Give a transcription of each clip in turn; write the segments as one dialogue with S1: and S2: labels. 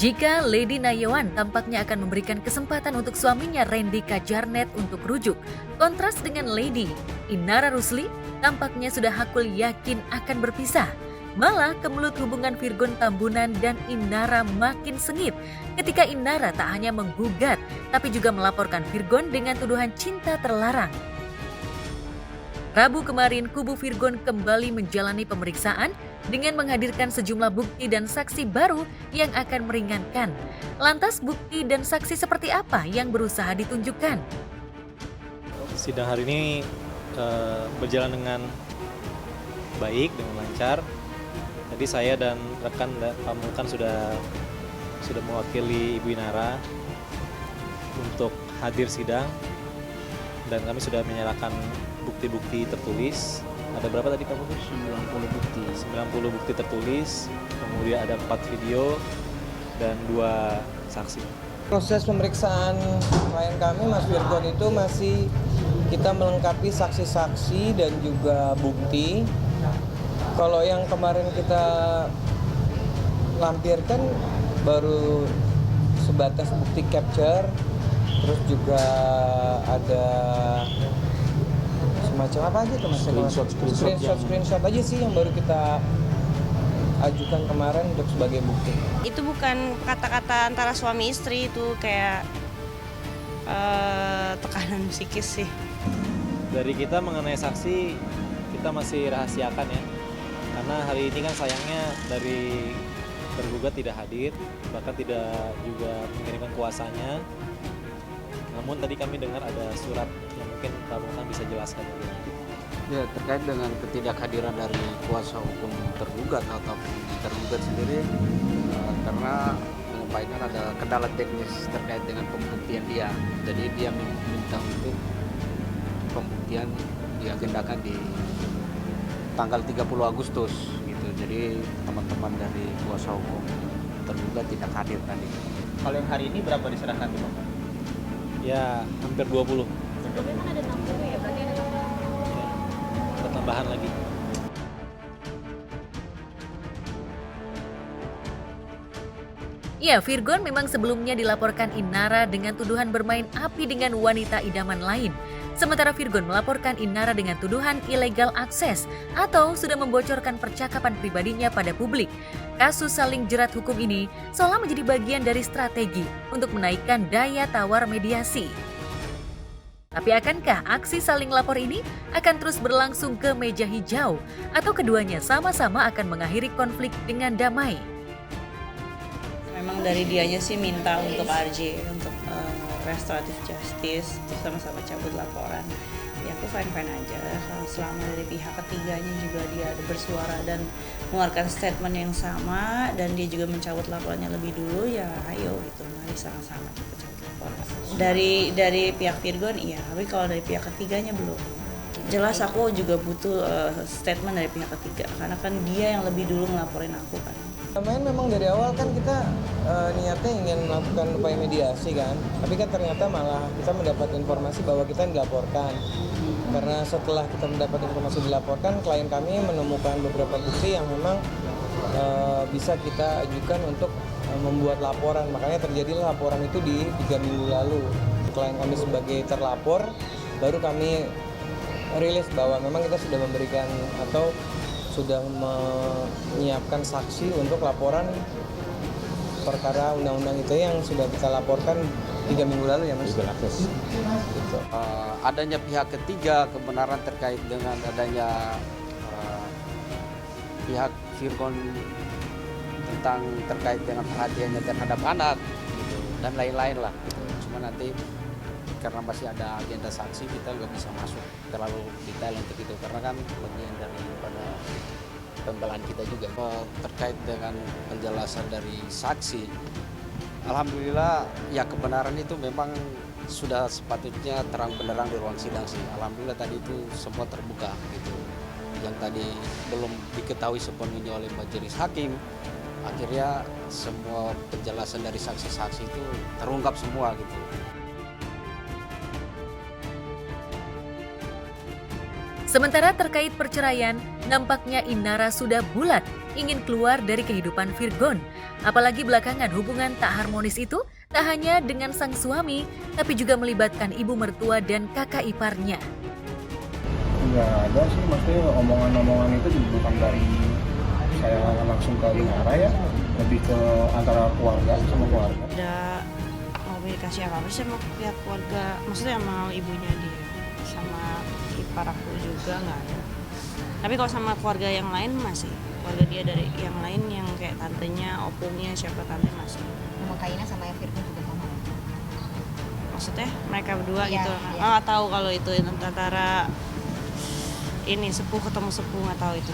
S1: Jika Lady Nayawan tampaknya akan memberikan kesempatan untuk suaminya Randy Kajarnet untuk rujuk, kontras dengan Lady Inara Rusli tampaknya sudah hakul yakin akan berpisah. Malah kemelut hubungan Virgon Tambunan dan Inara makin sengit ketika Inara tak hanya menggugat tapi juga melaporkan Virgon dengan tuduhan cinta terlarang. Rabu kemarin, kubu Virgon kembali menjalani pemeriksaan dengan menghadirkan sejumlah bukti dan saksi baru yang akan meringankan. Lantas bukti dan saksi seperti apa yang berusaha ditunjukkan?
S2: Sidang hari ini berjalan dengan baik, dengan lancar. Tadi saya dan rekan Pak Mulkan sudah mewakili Ibu Inara untuk hadir sidang dan kami sudah menyerahkan bukti-bukti tertulis. Ada berapa tadi Pak Mulkan?
S3: 90 bukti.
S2: 90 bukti tertulis, kemudian ada 4 video dan 2 saksi.
S4: Proses pemeriksaan klien kami Mas Virgon itu masih kita melengkapi saksi-saksi dan juga bukti. Kalau yang kemarin kita lampirkan baru sebatas bukti capture, terus juga ada semacam apa aja tuh Mas? Screenshot aja sih yang baru kita ajukan kemarin untuk sebagai bukti.
S5: Itu bukan kata-kata antara suami istri, itu kayak tekanan psikis sih.
S2: Dari kita mengenai saksi, kita masih rahasiakan ya. Karena hari ini kan sayangnya dari tergugat tidak hadir, bahkan tidak juga mengirimkan kuasanya. Namun tadi kami dengar ada surat yang mungkin Pak Mulkan bisa jelaskan.
S3: Ya, terkait dengan ketidakhadiran dari kuasa hukum tergugat ataupun tergugat sendiri karena menyampaikan ada kendala teknis terkait dengan pembuktian dia. Jadi dia meminta untuk pembuktian diagendakan di tanggal 30 Agustus gitu. Jadi teman-teman dari kuasa hukum tergugat tidak hadir tadi.
S6: Kalau yang hari ini berapa diserahkan tuh Pak?
S2: Ya, hampir 20.
S1: Memang ada 60 ya, berarti ada
S2: Ada tambahan lagi.
S1: Ya, Virgon memang sebelumnya dilaporkan Inara dengan tuduhan bermain api dengan wanita idaman lain. Sementara Virgon melaporkan Inara dengan tuduhan ilegal akses atau sudah membocorkan percakapan pribadinya pada publik. Kasus saling jerat hukum ini seolah menjadi bagian dari strategi untuk menaikkan daya tawar mediasi. Tapi akankah aksi saling lapor ini akan terus berlangsung ke meja hijau atau keduanya sama-sama akan mengakhiri konflik dengan damai?
S5: Memang dari dianya sih minta untuk RJ, untuk restoratif justice, terus sama-sama cabut laporan. Ya aku fine-fine aja, selama dari pihak ketiganya juga dia ada bersuara dan mengeluarkan statement yang sama dan dia juga mencabut laporannya lebih dulu, ya ayo gitu, mari sama-sama kita cabut laporan. Dari pihak Virgon iya, tapi kalau dari pihak ketiganya belum. Jelas aku juga butuh statement dari pihak ketiga, karena kan dia yang lebih dulu ngelaporin aku kan.
S4: Memang dari awal kan kita niatnya ingin melakukan upaya mediasi kan, tapi kan ternyata malah kita mendapat informasi bahwa kita yang dilaporkan. Karena setelah kita mendapat informasi dilaporkan, klien kami menemukan beberapa bukti yang memang bisa kita ajukan untuk membuat laporan. Makanya terjadilah laporan itu di 3 minggu lalu. Klien kami sebagai terlapor, baru kami rilis bahwa memang kita sudah memberikan atau sudah menyiapkan saksi untuk laporan perkara undang-undang ITE yang sudah kita laporkan 3 minggu lalu ya Mas.
S3: Gitu. Adanya pihak ketiga, kebenaran terkait dengan adanya pihak Virgon tentang terkait dengan perhatiannya terhadap anak gitu, dan lain-lain lah gitu. Cuma nanti karena masih ada agenda saksi kita nggak bisa masuk terlalu detail untuk itu karena kan bagian daripada pembelaan kita juga terkait dengan penjelasan dari saksi. Alhamdulillah ya kebenaran itu memang sudah sepatutnya terang benderang di ruang sidang sih. Alhamdulillah tadi itu semua terbuka gitu. Yang tadi belum diketahui sepenuhnya oleh majelis hakim, akhirnya semua penjelasan dari saksi-saksi itu terungkap semua gitu.
S1: Sementara terkait perceraian, nampaknya Inara sudah bulat ingin keluar dari kehidupan Virgon. Apalagi belakangan hubungan tak harmonis itu tak hanya dengan sang suami, tapi juga melibatkan ibu mertua dan kakak iparnya.
S7: Nggak ada sih, maksudnya omongan-omongan itu juga bukan dari saya langsung ke Inara ya, lebih ke antara keluarga sama keluarga.
S5: Ada komunikasi apa-apa sih sama pihak keluarga, maksudnya sama ibunya dia, sama ipar aku juga nggak ada. Tapi kalau sama keluarga yang lain masih, keluarga dia dari yang lain yang kayak tantenya, opungnya, siapa tante masih.
S8: Sama Kaina sama yang Virgo juga sama.
S5: Maksudnya mereka berdua
S8: Iya,
S5: gitu.
S8: iya.
S5: Nggak tahu kalau itu antara ini sepuh ketemu sepuh, nggak tahu itu.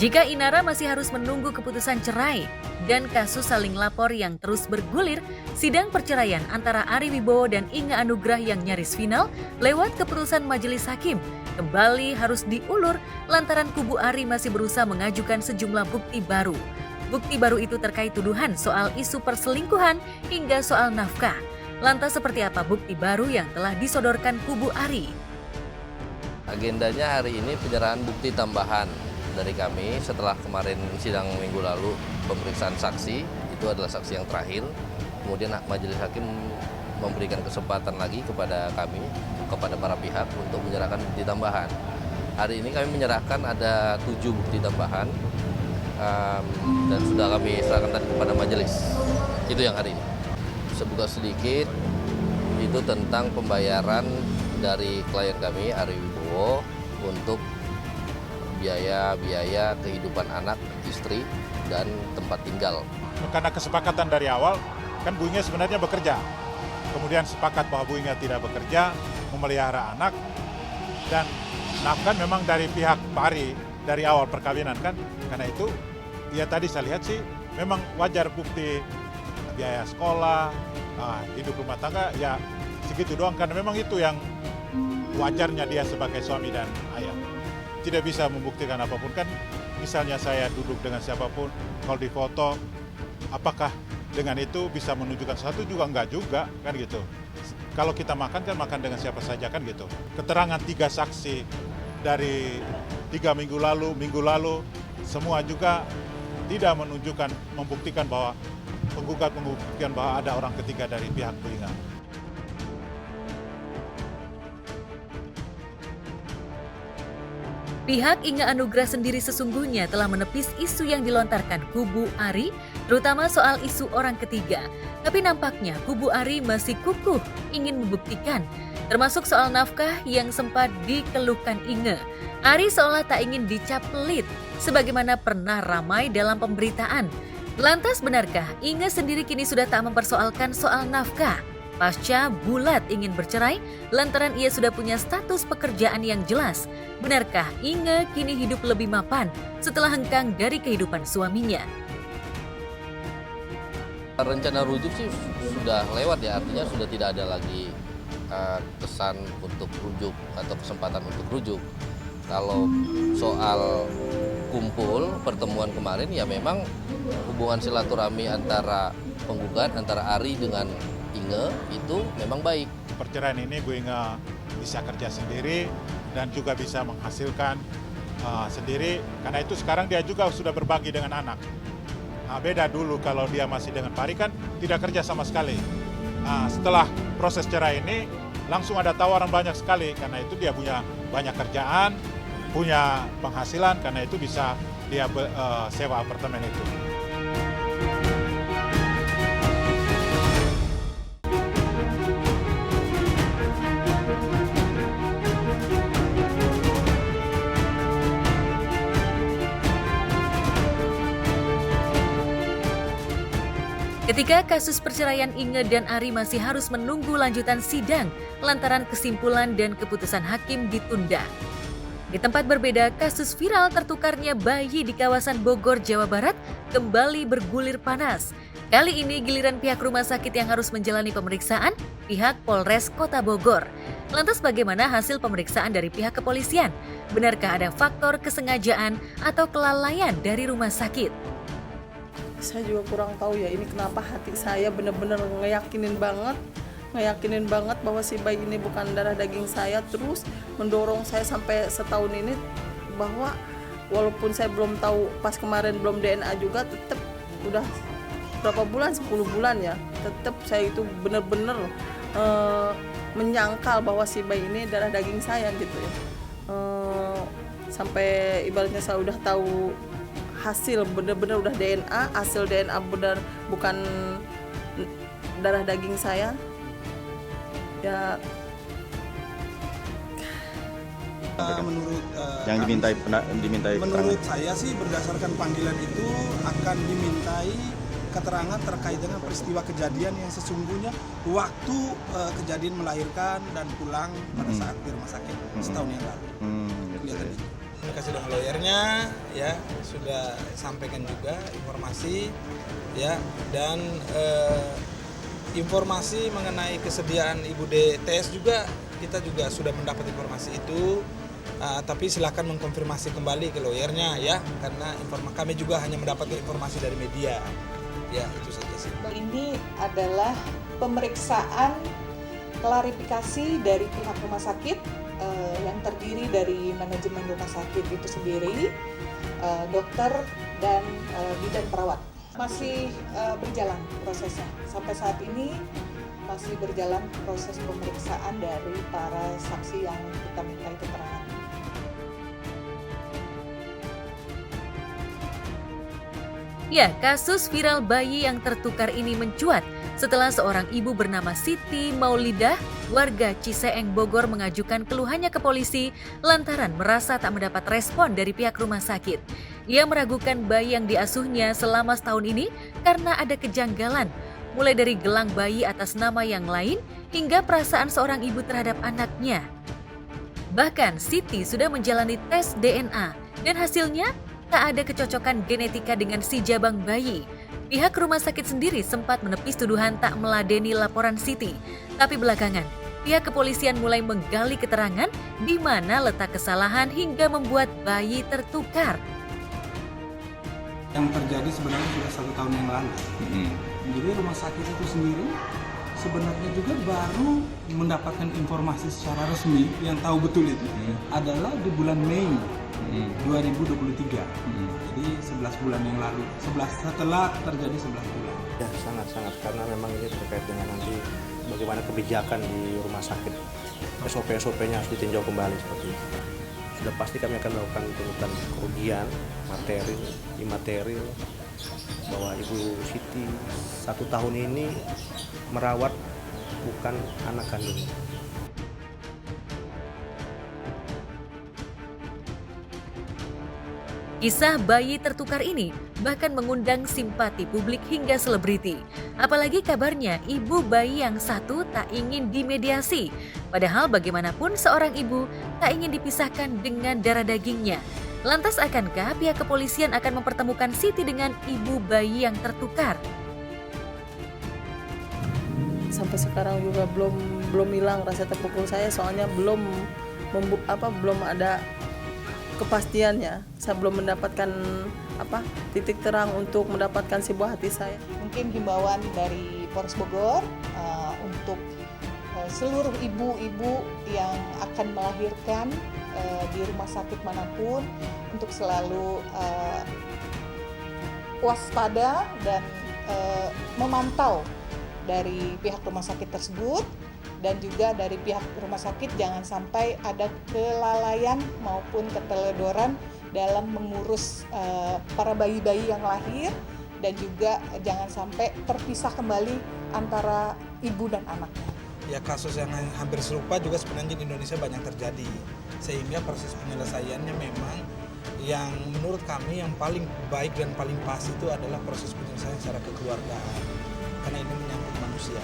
S1: Jika Inara masih harus menunggu keputusan cerai dan kasus saling lapor yang terus bergulir, sidang perceraian antara Ari Wibowo dan Inge Anugrah yang nyaris final lewat keputusan majelis hakim kembali harus diulur lantaran kubu Ari masih berusaha mengajukan sejumlah bukti baru. Bukti baru itu terkait tuduhan soal isu perselingkuhan hingga soal nafkah. Lantas seperti apa bukti baru yang telah disodorkan kubu Ari?
S9: Agendanya hari ini penyerahan bukti tambahan dari kami setelah kemarin sidang minggu lalu pemeriksaan saksi, itu adalah saksi yang terakhir. Kemudian majelis hakim memberikan kesempatan lagi kepada kami, kepada para pihak untuk menyerahkan bukti tambahan. Hari ini kami menyerahkan ada 7 bukti tambahan dan sudah kami serahkan tadi kepada majelis. Itu yang hari ini. Sebuka sedikit, itu tentang pembayaran dari klien kami, Ari Wibowo, untuk biaya kehidupan anak, istri, dan tempat tinggal.
S10: Karena kesepakatan dari awal, kan Bu Inge sebenarnya bekerja. Kemudian sepakat bahwa Bu Inge tidak bekerja, memelihara anak, dan nafkah memang dari pihak Pak Ari dari awal perkawinan kan. Karena itu, ya tadi saya lihat sih, memang wajar bukti biaya sekolah, hidup rumah tangga, ya segitu doang. Karena memang itu yang wajarnya dia sebagai suami dan ayah. Tidak bisa membuktikan apapun kan, misalnya saya duduk dengan siapapun, kalau difoto, apakah dengan itu bisa menunjukkan sesuatu juga enggak juga kan gitu. Kalau kita makan kan makan dengan siapa saja kan gitu. Keterangan 3 saksi dari 3 minggu lalu, semua juga tidak menunjukkan, membuktikan bahwa penggugat membuktikan bahwa ada orang ketiga dari pihak Bu Inge.
S1: Pihak Inge Anugrah sendiri sesungguhnya telah menepis isu yang dilontarkan kubu Ari, terutama soal isu orang ketiga. Tapi nampaknya kubu Ari masih kukuh ingin membuktikan, termasuk soal nafkah yang sempat dikeluhkan Inge. Ari seolah tak ingin dicap pelit, sebagaimana pernah ramai dalam pemberitaan. Lantas benarkah Inge sendiri kini sudah tak mempersoalkan soal nafkah? Pasca bulat ingin bercerai lantaran ia sudah punya status pekerjaan yang jelas. Benarkah Inge kini hidup lebih mapan setelah hengkang dari kehidupan suaminya?
S9: Rencana rujuk sih sudah lewat ya, artinya sudah tidak ada lagi kesan untuk rujuk atau kesempatan untuk rujuk. Kalau soal kumpul pertemuan kemarin ya memang hubungan silaturahmi antara penggugat, antara Ari dengan Inge itu memang baik.
S10: Perceraian ini Bu Inge bisa kerja sendiri dan juga bisa menghasilkan sendiri, karena itu sekarang dia juga sudah berbagi dengan anak. Beda dulu kalau dia masih dengan Pari kan tidak kerja sama sekali. Setelah proses cerai ini langsung ada tawaran banyak sekali, karena itu dia punya banyak kerjaan, punya penghasilan, karena itu bisa dia sewa apartemen itu.
S1: Ketika kasus perceraian Inge dan Ari masih harus menunggu lanjutan sidang lantaran kesimpulan dan keputusan hakim ditunda. Di tempat berbeda, kasus viral tertukarnya bayi di kawasan Bogor, Jawa Barat kembali bergulir panas. Kali ini giliran pihak rumah sakit yang harus menjalani pemeriksaan, pihak Polres Kota Bogor. Lantas bagaimana hasil pemeriksaan dari pihak kepolisian? Benarkah ada faktor kesengajaan atau kelalaian dari rumah sakit?
S5: Saya juga kurang tahu ya, ini kenapa hati saya benar-benar ngeyakinin banget bahwa si bayi ini bukan darah daging saya, terus mendorong saya sampai setahun ini bahwa walaupun saya belum tahu pas kemarin belum DNA juga, tetap udah berapa bulan, 10 bulan ya, tetap saya itu benar-benar menyangkal bahwa si bayi ini darah daging saya gitu ya. Sampai ibaratnya saya udah tahu hasil benar-benar udah DNA, hasil DNA benar bukan darah daging saya. Ya
S11: menurut
S6: yang dimintai
S11: menurut saya sih berdasarkan panggilan itu akan dimintai keterangan terkait dengan peristiwa kejadian yang sesungguhnya waktu kejadian melahirkan dan pulang pada saat di rumah sakit setahun yang lalu. Komunikasi dengan lawyernya ya sudah sampaikan juga informasi ya, dan informasi mengenai kesediaan Ibu D tes juga kita juga sudah mendapat informasi itu, tapi silakan mengkonfirmasi kembali ke lawyernya ya, karena kami juga hanya mendapatkan informasi dari media. Ya, itu saja sih.
S12: Ini adalah pemeriksaan klarifikasi dari pihak rumah sakit yang terdiri dari manajemen rumah sakit itu sendiri, dokter, dan bidan perawat. Masih berjalan prosesnya. Sampai saat ini masih berjalan proses pemeriksaan dari para saksi yang kita mintai keterangan.
S1: Ya, kasus viral bayi yang tertukar ini mencuat setelah seorang ibu bernama Siti Maulidah, warga Ciseeng, Bogor mengajukan keluhannya ke polisi lantaran merasa tak mendapat respon dari pihak rumah sakit. Ia meragukan bayi yang diasuhnya selama setahun ini karena ada kejanggalan, mulai dari gelang bayi atas nama yang lain hingga perasaan seorang ibu terhadap anaknya. Bahkan Siti sudah menjalani tes DNA dan hasilnya tak ada kecocokan genetika dengan si jabang bayi. Pihak rumah sakit sendiri sempat menepis tuduhan tak meladeni laporan Siti. Tapi belakangan, pihak kepolisian mulai menggali keterangan di mana letak kesalahan hingga membuat bayi tertukar.
S11: Yang terjadi sebenarnya sudah 1 tahun yang lalu. Jadi rumah sakit itu sendiri sebenarnya juga baru mendapatkan informasi secara resmi yang tahu betul itu adalah di bulan Mei 2023. Jadi 11 bulan yang lalu, setelah terjadi 11 bulan.
S7: Ya, sangat-sangat, karena memang ini terkait dengan nanti bagaimana kebijakan di rumah sakit. SOP-SOP-nya harus ditinjau kembali seperti itu. Sudah pasti kami akan melakukan tuntutan kerugian materi, imateri, bahwa Ibu Siti 1 tahun ini merawat bukan anak kandungnya.
S1: Kisah bayi tertukar ini bahkan mengundang simpati publik hingga selebriti. Apalagi kabarnya ibu bayi yang satu tak ingin dimediasi. Padahal bagaimanapun seorang ibu tak ingin dipisahkan dengan darah dagingnya. Lantas akankah pihak kepolisian akan mempertemukan Siti dengan ibu bayi yang tertukar?
S5: Sampai sekarang juga belum hilang rasa terpukul saya, soalnya belum ada kepastiannya. Saya belum mendapatkan titik terang untuk mendapatkan si buah hati saya.
S12: Mungkin himbauan dari Polres Bogor untuk seluruh ibu-ibu yang akan melahirkan di rumah sakit manapun untuk selalu waspada dan memantau dari pihak rumah sakit tersebut, dan juga dari pihak rumah sakit jangan sampai ada kelalaian maupun keteledoran dalam mengurus para bayi-bayi yang lahir, dan juga jangan sampai terpisah kembali antara ibu dan anaknya.
S11: Ya, kasus yang hampir serupa juga sebenarnya di Indonesia banyak terjadi, sehingga proses penyelesaiannya memang yang menurut kami yang paling baik dan paling pas itu adalah proses penyelesaian secara kekeluargaan, karena ini menyangkut manusia.